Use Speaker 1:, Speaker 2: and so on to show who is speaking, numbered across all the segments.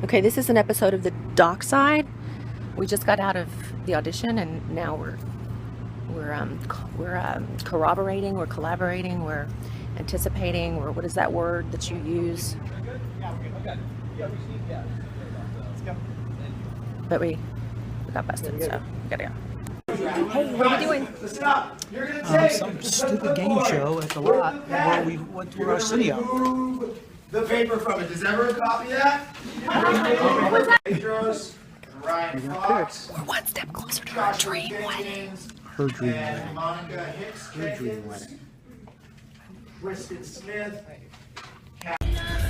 Speaker 1: Okay, this is an episode of The Dockside. We just got out of the audition, and now we're corroborating, we're collaborating, we're anticipating, or what is that word that you use? But we got busted, so we gotta go. Hey, what are we doing?
Speaker 2: Some stupid game show at the lot where we went to our studio.
Speaker 3: The paper from it. Does everyone copy that? Pedro's, Ryan Fox,
Speaker 1: We're one step closer to our dream wedding.
Speaker 2: Her dream
Speaker 3: and
Speaker 2: wedding.
Speaker 3: Monica Hicks,
Speaker 2: Her dream wedding.
Speaker 3: Kristen Smith.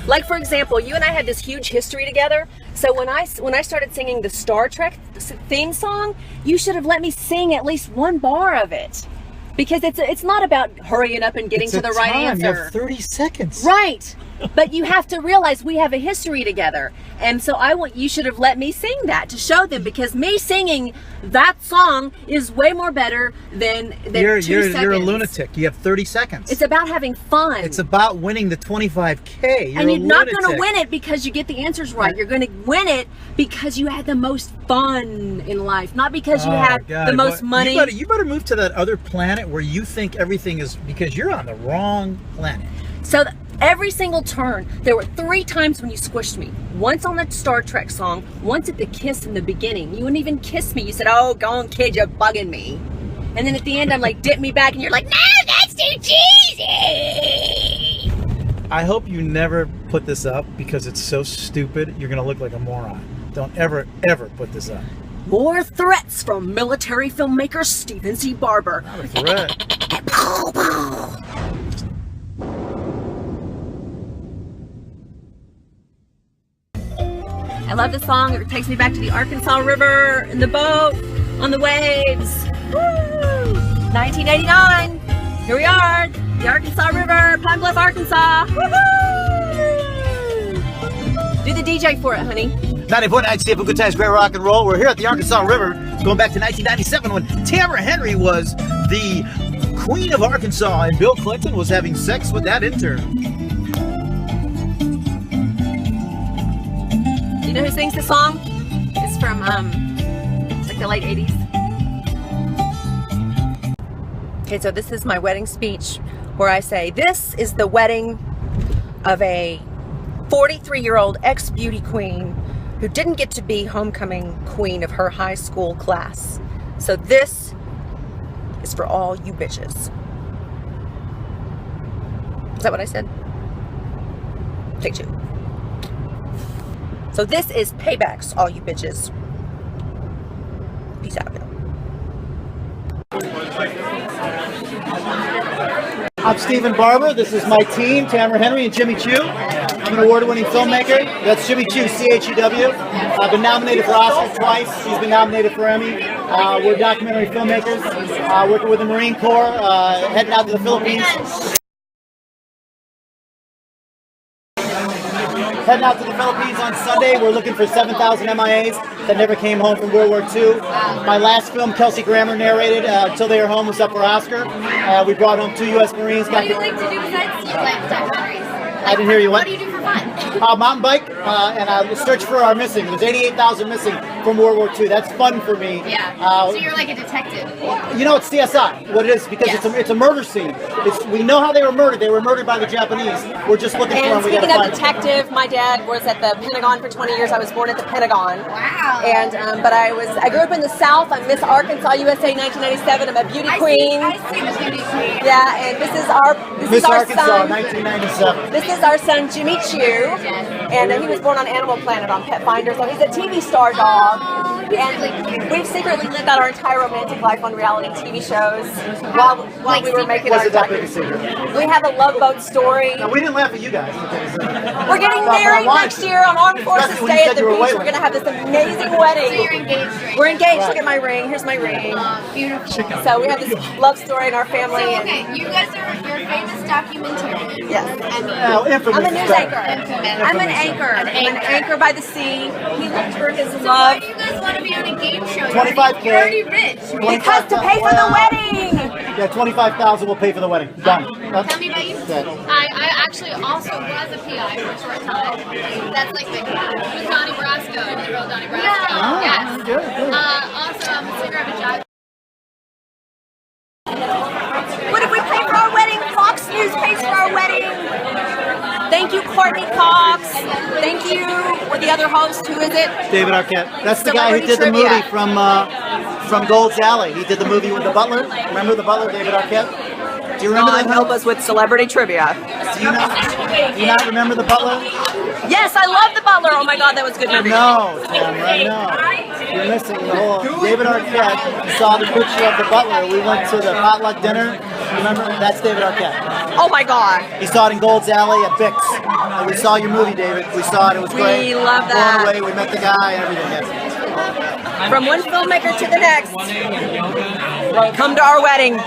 Speaker 1: Like, for example, you and I had this huge history together. So when I started singing the Star Trek theme song, you should have let me sing at least one bar of it, because it's not about hurrying up and getting to the right answer.
Speaker 2: You have 30 seconds.
Speaker 1: Right. But you have to realize we have a history together. And so you should have let me sing that to show them, because me singing that song is way more better than 2 seconds.
Speaker 2: You're a lunatic. You have 30 seconds.
Speaker 1: It's about having fun.
Speaker 2: It's about winning the 25K.
Speaker 1: And you're not going to win it because you get the answers right. You're going to win it because you had the most fun in life, not because you had the most money.
Speaker 2: You better move to that other planet where you think everything is, because you're on the wrong planet.
Speaker 1: So every single turn, there were 3 times when you squished me. Once on the Star Trek song, once at the kiss in the beginning. You wouldn't even kiss me. You said, "Oh, go on, kid, you're bugging me." And then at the end, I'm like, "Dip me back," and you're like, "No, that's too cheesy."
Speaker 2: I hope you never put this up because it's so stupid. You're going to look like a moron. Don't ever, ever put this up.
Speaker 1: More threats from military filmmaker Stephen C. Barber.
Speaker 2: Not a threat.
Speaker 1: I love this song. It takes me back to the Arkansas River in the boat on the waves. Woo! 1989. Here we are, the Arkansas River, Pine Bluff, Arkansas. Woohoo! Do the DJ for it, honey.
Speaker 2: 90.9 CFO Good Times, Great Rock and Roll. We're here at the Arkansas River, going back to 1997 when Tamara Henry was the Queen of Arkansas and Bill Clinton was having sex with that intern.
Speaker 1: You know who sings the song? It's from like the late 80s. Okay, so this is my wedding speech where I say, this is the wedding of a 43-year-old ex-beauty queen who didn't get to be homecoming queen of her high school class. So this is for all you bitches. Is that what I said? Take 2. So this is paybacks, all you bitches. Peace out, Bill.
Speaker 4: I'm Stephen Barber. This is my team, Tamara Henry and Jimmy Chu. I'm an award-winning filmmaker. That's Jimmy Chu, C-H-E-W. I've been nominated for Oscar twice. He's been nominated for Emmy. We're documentary filmmakers, working with the Marine Corps, heading out to the Philippines. Heading out to the Philippines on Sunday. We're looking for 7,000 MIAs that never came home from World War II. My last film, Kelsey Grammer narrated, Till They Are Home, was up for Oscar. We brought home 2 U.S. Marines.
Speaker 5: What do you like to do besides documentaries?
Speaker 4: I didn't hear you.
Speaker 5: What do you do for fun?
Speaker 4: Mountain bike, and I search for our missing. There's 88,000 missing from World War II. That's fun for me.
Speaker 5: Yeah. So you're like a detective.
Speaker 4: You know, it's CSI. What it is, because it's a murder scene. We know how they were murdered. They were murdered by the Japanese. We're just looking for them.
Speaker 1: And speaking of detective, my dad was at the Pentagon for 20 years. I was born at the Pentagon.
Speaker 5: Wow.
Speaker 1: And but I grew up in the South. I'm Miss Arkansas USA 1997. I'm a beauty queen.
Speaker 5: I see the beauty queen.
Speaker 1: Yeah, and this is our
Speaker 4: Arkansas,
Speaker 1: son.
Speaker 4: 1997.
Speaker 1: This is our son Jimmy Chu, and he was born on Animal Planet on Pet Finder, so he's a TV star dog. And we've secretly lived out our entire romantic life on reality TV shows while we were making our documentary. We have a Love Boat story.
Speaker 4: No, we didn't laugh at you guys.
Speaker 1: We're getting married next year on Armed Forces Day at the beach. We're going to have this amazing wedding.
Speaker 5: So you're engaged right
Speaker 1: We're engaged. Look at my ring. Here's my ring.
Speaker 5: Beautiful.
Speaker 1: So we have this love story in our family.
Speaker 5: So, okay, you guys are famous documentarians.
Speaker 1: Yes.
Speaker 4: Infamous.
Speaker 1: I'm a news anchor. I'm an anchor. I'm an anchor by the sea. He looked for his love.
Speaker 5: Why do you guys want to be on a game show?
Speaker 4: 25K.
Speaker 5: You're already rich.
Speaker 1: Because to pay for the wedding.
Speaker 4: Yeah, 25,000 will pay for the wedding. Done.
Speaker 5: Tell me about you. I actually also was a PI for a short time. That's like my with Donnie Brasco. I did real Donnie Brasco.
Speaker 4: Oh,
Speaker 5: Yes.
Speaker 4: good.
Speaker 5: Also, I'm a singer of a jive.
Speaker 1: What if we pay for our wedding? Fox News pays for our wedding. Thank you, Courtney Cox. Thank you. Or the other host, who is it?
Speaker 4: David Arquette. That's the guy who did the
Speaker 1: Celebrity
Speaker 4: movie from Gold's Alley. He did the movie with the butler. Remember the butler, David Arquette? Do you remember
Speaker 1: God
Speaker 4: that?
Speaker 1: help us with celebrity trivia.
Speaker 4: Do you not remember the butler?
Speaker 1: Yes, I love the Butler. Oh my God, that was a good movie.
Speaker 4: No, Tamara, no. You're missing the whole. David Arquette saw the picture of the butler. We went to the potluck dinner. Remember? That's David Arquette.
Speaker 1: Oh my God.
Speaker 4: He saw it in Gold's Alley at Bix. And we saw your movie, David. We saw it. It was great.
Speaker 1: We love that.
Speaker 4: Blown away. We met the guy and everything. Yes.
Speaker 1: From one filmmaker to the next. Come to our wedding.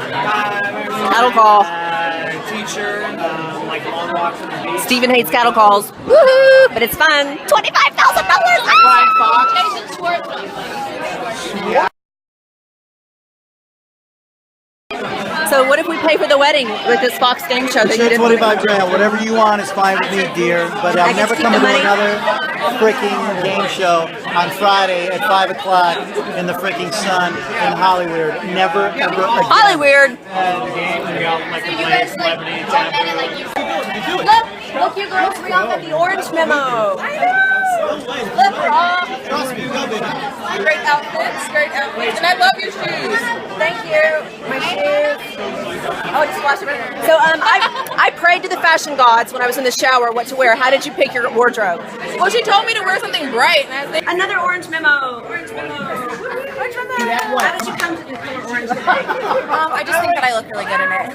Speaker 1: Cattle call.
Speaker 3: Teacher, like long walks on the beach.
Speaker 1: Stephen hates cattle calls. Woohoo! But it's fun. $25,000. Ah!
Speaker 5: Jason Schwartzman.
Speaker 1: So what if we pay for the wedding with this Fox game show that you
Speaker 4: Sure,
Speaker 1: did?
Speaker 4: 25 grand. Whatever you want is fine with me, dear. But
Speaker 1: I
Speaker 4: I'm
Speaker 1: can
Speaker 4: never
Speaker 1: keep
Speaker 4: coming
Speaker 1: the
Speaker 4: to
Speaker 1: money.
Speaker 4: another freaking game show on Friday at 5 o'clock in the freaking sun in Hollyweird. Never, ever again.
Speaker 1: Hollyweird.
Speaker 5: So you guys like one minute like you.
Speaker 1: Look, you girls, we all got the orange memo. I know. Look, we're all great outfits, and I love your shoes. Thank you. My shoes. Oh, just wash them. So, I prayed to the fashion gods when I was in the shower what to wear. How did you pick your wardrobe?
Speaker 6: Well, she told me to wear something bright, and I was like,
Speaker 1: Another orange memo. Orange memo. Orange memo. How did you come to the color orange today?
Speaker 6: I just think that I look really good in it.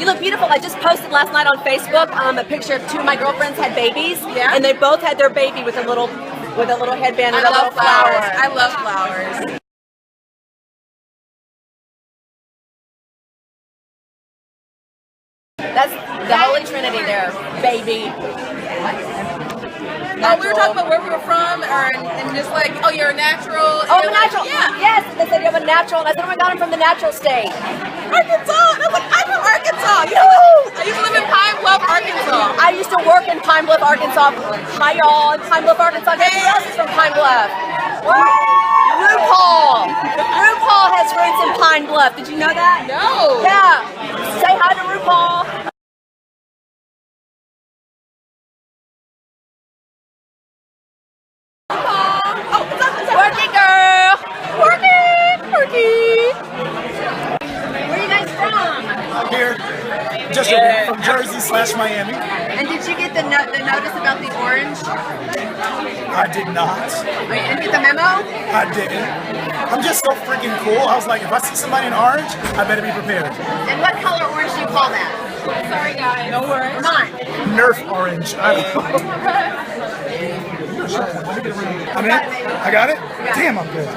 Speaker 1: You look beautiful. I just posted last night on Facebook a picture of two of my girlfriends had babies, and they both had their baby with a little headband and a little flower.
Speaker 6: I love flowers.
Speaker 1: That's the Holy Trinity there, baby.
Speaker 6: We were talking about where we were from, and just like, oh, you're a natural.
Speaker 1: Oh,
Speaker 6: You're
Speaker 1: I'm a natural.
Speaker 6: Like, yeah.
Speaker 1: Yes, they said you have a natural, and I said, oh my God, I'm from the natural state.
Speaker 6: Arkansas. And I was like, I'm from Arkansas. You know, I used to live in Pine Bluff, Arkansas.
Speaker 1: I used to work in Pine Bluff, Arkansas. Hi, y'all, in Pine Bluff, Arkansas. Guess who else is from Pine Bluff? RuPaul. RuPaul has roots in Pine Bluff. Did you know that?
Speaker 6: No.
Speaker 1: Yeah. Say hi to RuPaul. Worky girl. Worky. Where are you guys from?
Speaker 3: Here, just from Jersey / Miami.
Speaker 1: And did you get the notice about the orange?
Speaker 3: I did not.
Speaker 1: And get the memo?
Speaker 3: I didn't. I'm just so freaking cool. I was like, if I see somebody in orange, I better be prepared.
Speaker 1: And what color orange do you call that?
Speaker 6: Sorry, guys. No worries.
Speaker 1: Come on.
Speaker 3: Nerf orange. I don't know. I'm in? I got it? Damn, I'm good.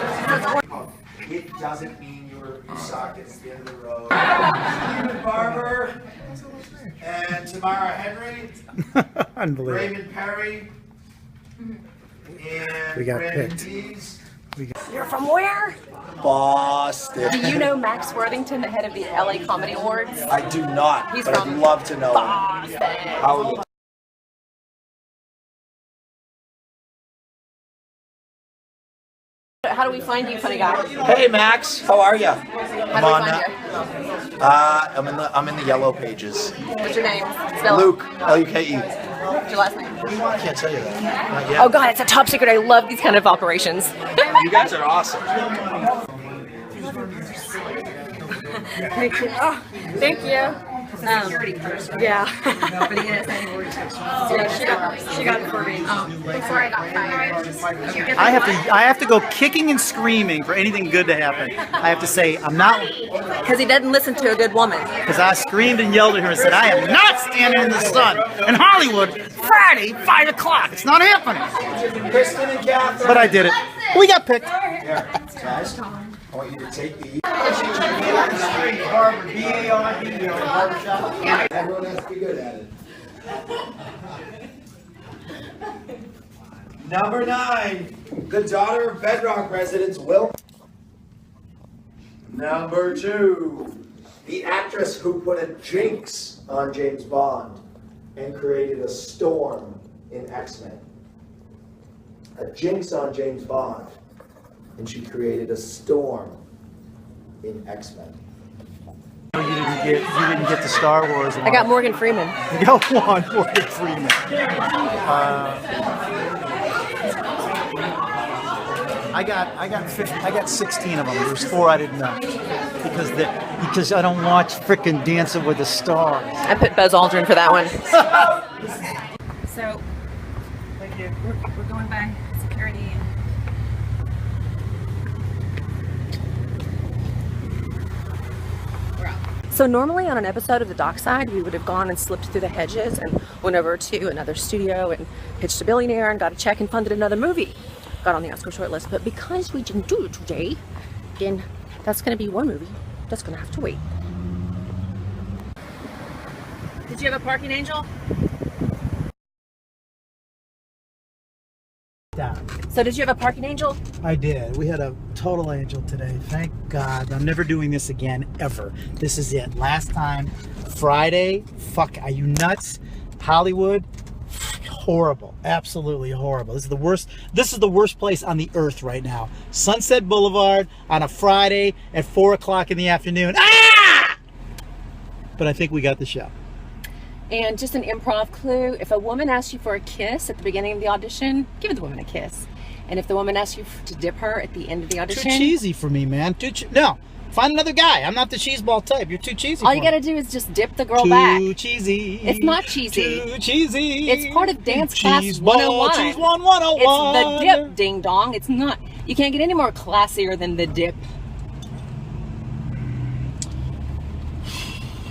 Speaker 3: It doesn't mean you suck. It's the end of the road. Barber and Tamara Henry.
Speaker 4: Unbelievable.
Speaker 3: Raymond Perry. And
Speaker 4: We got
Speaker 3: Brandon
Speaker 4: picked.
Speaker 3: Dees.
Speaker 1: You're from where?
Speaker 3: Boston.
Speaker 1: Do you know Max Worthington, the head of the LA Comedy Awards?
Speaker 3: I do not,
Speaker 1: He's
Speaker 3: but I'd
Speaker 1: from
Speaker 3: love to know.
Speaker 1: Boston.
Speaker 3: How
Speaker 1: How do we find you, funny guy?
Speaker 7: Hey Max, how are you?
Speaker 1: How do we find you?
Speaker 7: I'm in the yellow pages.
Speaker 1: What's your name? Spell it.
Speaker 7: Luke, L-U-K-E.
Speaker 1: What's your last name?
Speaker 7: I can't tell you that. Not yet.
Speaker 1: Oh God, it's a top secret. I love these kind of operations.
Speaker 7: You guys are awesome.
Speaker 1: Thank you. Oh, thank you. Security first. Right? Yeah. But again, it's not even she got it for me.
Speaker 5: Before I got fired.
Speaker 4: I have to go kicking and screaming for anything good to happen. I have to say I'm not,
Speaker 1: Because he doesn't listen to a good woman.
Speaker 4: because I screamed and yelled at her and said I am not standing in the sun in Hollywood Friday 5 o'clock. It's not happening.
Speaker 3: Kristen and Catherine.
Speaker 4: But I did it. We got picked.
Speaker 3: Guys, I want you to take these. Barber, B-A-R-B, barbershop. Everyone has to be good at it. Number 9, the daughter of Bedrock residents Will. Number 2, the actress who put a jinx on James Bond and created a storm in X-Men. A jinx on James Bond, and she created a storm in X-Men.
Speaker 4: You didn't get the Star Wars one.
Speaker 1: I got Morgan Freeman.
Speaker 4: You got one, Morgan Freeman. I got 16 of them. There's 4 I didn't know because I don't watch frickin' Dancing with the Stars.
Speaker 1: I put Buzz Aldrin for that one. So,
Speaker 4: Thank you.
Speaker 1: we're going by security. So normally on an episode of The Dockside, we would have gone and slipped through the hedges and went over to another studio and pitched a billionaire and got a check and funded another movie. Got on the Oscar shortlist, but because we didn't do it today, then that's going to be one movie that's going to have to wait. Did you have a parking angel? So did you have a parking angel?
Speaker 4: I did. We had a total angel today. Thank God. I'm never doing this again, ever. This is it. Last time, Friday. Fuck, are you nuts? Hollywood. Horrible. Absolutely horrible. This is the worst place on the earth right now. Sunset Boulevard on a Friday at 4 o'clock in the afternoon. Ah! But I think we got the show.
Speaker 1: And just an improv clue, if a woman asks you for a kiss at the beginning of the audition, give the woman a kiss. And if the woman asks you to dip her at the end of the audition...
Speaker 4: Too cheesy for me, man. No. Find another guy. I'm not the cheeseball type. You're too cheesy
Speaker 1: All
Speaker 4: for
Speaker 1: you
Speaker 4: me.
Speaker 1: gotta do is just dip the girl back.
Speaker 4: Too cheesy.
Speaker 1: It's not cheesy.
Speaker 4: Too cheesy.
Speaker 1: It's part of Dance Class
Speaker 4: Cheese
Speaker 1: 101.
Speaker 4: Cheese 101.
Speaker 1: It's the dip, ding dong. It's not... You can't get any more classier than the dip.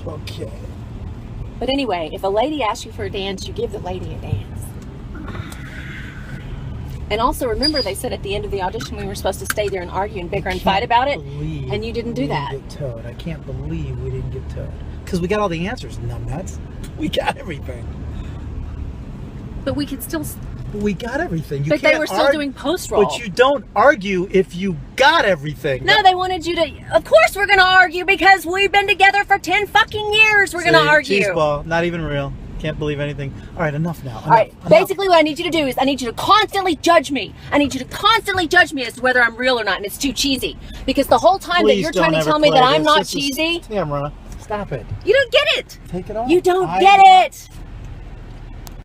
Speaker 4: Okay.
Speaker 1: But anyway, if a lady asks you for a dance, you give the lady a dance. And also remember, they said at the end of the audition we were supposed to stay there and argue and bicker and fight about it, and you didn't do that.
Speaker 4: Get towed. I can't believe we didn't get towed. Because we got all the answers, numbnuts. We got everything.
Speaker 1: But we could still...
Speaker 4: We got everything. You
Speaker 1: But they
Speaker 4: can't
Speaker 1: were still doing post-roll.
Speaker 4: But you don't argue if you got everything.
Speaker 1: No, they wanted you to... Of course we're going to argue because we've been together for 10 fucking years. We're going to argue.
Speaker 4: Cheeseball, not even real. Can't believe anything. All right, enough now.
Speaker 1: All right, basically what I need you to do is I need you to constantly judge me. I need you to constantly judge me as to whether I'm real or not, and it's too cheesy. Because the whole time that you're trying to tell me that I'm not cheesy...
Speaker 4: Tamara, stop it.
Speaker 1: You don't get it.
Speaker 4: Take it off.
Speaker 1: You don't get it.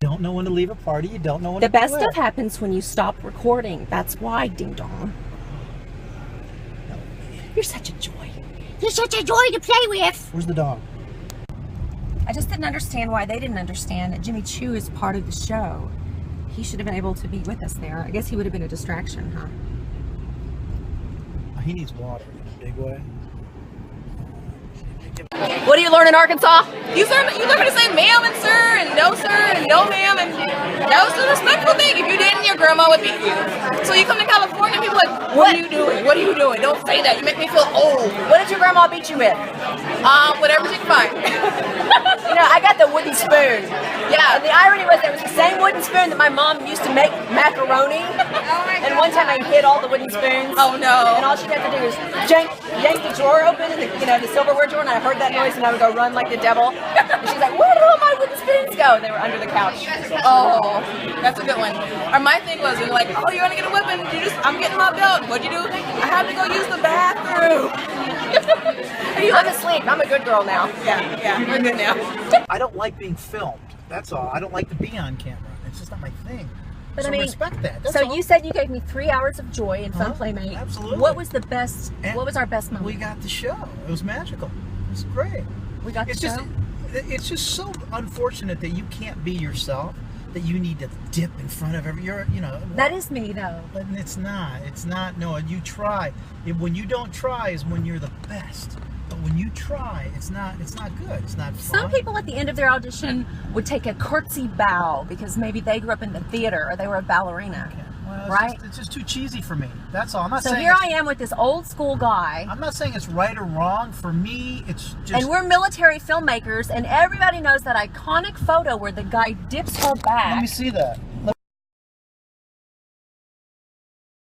Speaker 4: You don't know when to leave a party. You don't know when
Speaker 1: The
Speaker 4: to
Speaker 1: best
Speaker 4: quit.
Speaker 1: stuff happens when you stop recording. That's why, ding dong. You're such a joy. You're such a joy to play with.
Speaker 4: Where's the dog?
Speaker 1: I just didn't understand why they didn't understand that Jimmy Choo is part of the show. He should have been able to be with us there. I guess he would have been a distraction, huh?
Speaker 4: He needs water in a big way.
Speaker 1: What do you learn in Arkansas?
Speaker 6: You learn to say ma'am and sir and no sir and no ma'am, and that was the respectful thing. If you didn't, your grandma would beat you. So you come to California, people are like, what are you doing? What are you doing? Don't say that. You make me feel old.
Speaker 1: What did your grandma beat you with?
Speaker 6: Whatever she can find.
Speaker 1: You know, I got the wooden spoon. Yeah, and the irony was it was the same wooden spoon that my mom used to make macaroni. And one time I hid all the wooden spoons.
Speaker 6: Oh no.
Speaker 1: And all she'd have to do is yank the drawer open, and the silverware drawer, and I heard that noise, and I would go run like the devil. And she's like, where did all my wooden spoons go? And they were under the couch.
Speaker 6: Oh, that's a good one. Or my thing was, you're like, oh, you're gonna get a whipping. I'm getting my belt. What'd you do? I had to go use the bathroom.
Speaker 1: I'm asleep. I'm a good girl now.
Speaker 6: Yeah, we're good now.
Speaker 4: I don't like being filmed. That's all. I don't like to be on camera. It's just not my thing.
Speaker 1: But
Speaker 4: so
Speaker 1: I mean,
Speaker 4: respect that. That's
Speaker 1: so
Speaker 4: all.
Speaker 1: you said you gave me 3 hours of joy and fun, Playmate.
Speaker 4: Absolutely.
Speaker 1: What was the best? What was our best moment?
Speaker 4: We got the show. It was magical. It was great.
Speaker 1: We got the show.
Speaker 4: It's just so unfortunate that you can't be yourself. That you need to dip in front of
Speaker 1: That is me though.
Speaker 4: But it's not. No, you try. When you don't try is when you're the best. But when you try, it's not good. It's not fun.
Speaker 1: Some people at the end of their audition would take a curtsy bow because maybe they grew up in the theater or they were a ballerina.
Speaker 4: Okay. Well,
Speaker 1: right?
Speaker 4: It's just too cheesy for me. That's all. I'm not
Speaker 1: So
Speaker 4: saying
Speaker 1: here I am with this old school guy.
Speaker 4: I'm not saying it's right or wrong. For me, it's just...
Speaker 1: And we're military filmmakers, and everybody knows that iconic photo where the guy dips her back.
Speaker 4: Let me see that.